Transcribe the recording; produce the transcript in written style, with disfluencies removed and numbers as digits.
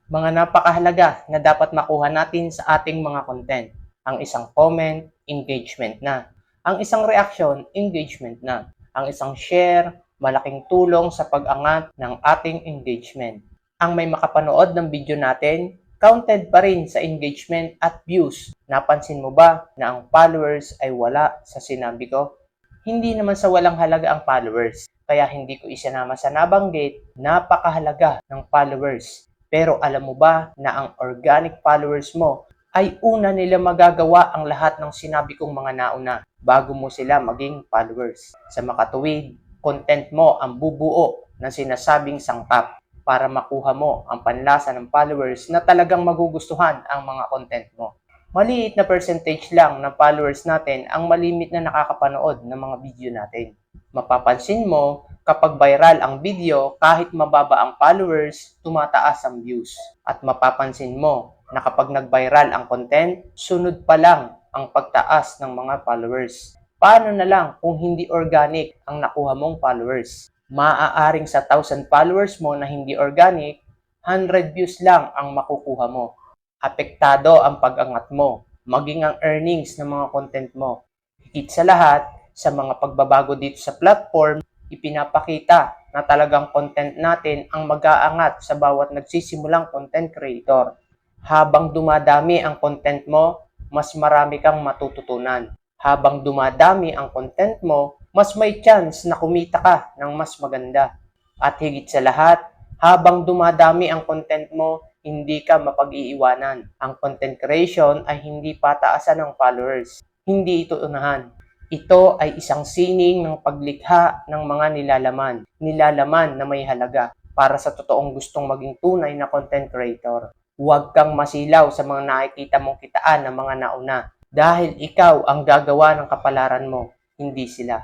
Mga napakahalaga na dapat makuha natin sa ating mga content. Ang isang comment, engagement na. Ang isang reaction, engagement na. Ang isang share, malaking tulong sa pag-angat ng ating engagement. Ang may makapanood ng video natin, counted pa rin sa engagement at views. Napansin mo ba na ang followers ay wala sa sinabi ko? Hindi naman sa walang halaga ang followers. Kaya hindi ko isinama sa nabanggit, napakahalaga ng followers. Pero alam mo ba na ang organic followers mo ay una nila magagawa ang lahat ng sinabi kong mga nauna bago mo sila maging followers. Sa makatuwid, content mo ang bubuo ng sinasabing sangkap para makuha mo ang panlasa ng followers na talagang magugustuhan ang mga content mo. Maliit na percentage lang ng followers natin ang malimit na nakakapanood ng mga video natin. Mapapansin mo, kapag viral ang video, kahit mababa ang followers, tumataas ang views. At mapapansin mo na kapag nag-viral ang content, sunod pa lang ang pagtaas ng mga followers. Paano na lang kung hindi organic ang nakuha mong followers? Maaaring sa 1,000 followers mo na hindi organic, 100 views lang ang makukuha mo. Apektado ang pag-angat mo, maging ang earnings ng mga content mo. Higit sa lahat, sa mga pagbabago dito sa platform, ipinapakita na talagang content natin ang mag-aangat sa bawat nagsisimulang content creator. Habang dumadami ang content mo, mas marami kang matututunan. Habang dumadami ang content mo, mas may chance na kumita ka ng mas maganda. At higit sa lahat, habang dumadami ang content mo, hindi ka mapag-iiwanan. Ang content creation ay hindi pataasan ng followers. Hindi ito unahan. Ito ay isang sining ng paglikha ng mga nilalaman. Nilalaman na may halaga para sa totoong gustong maging tunay na content creator. Huwag kang masilaw sa mga nakikita mong kitaan ng mga nauna dahil ikaw ang gagawa ng kapalaran mo, hindi sila.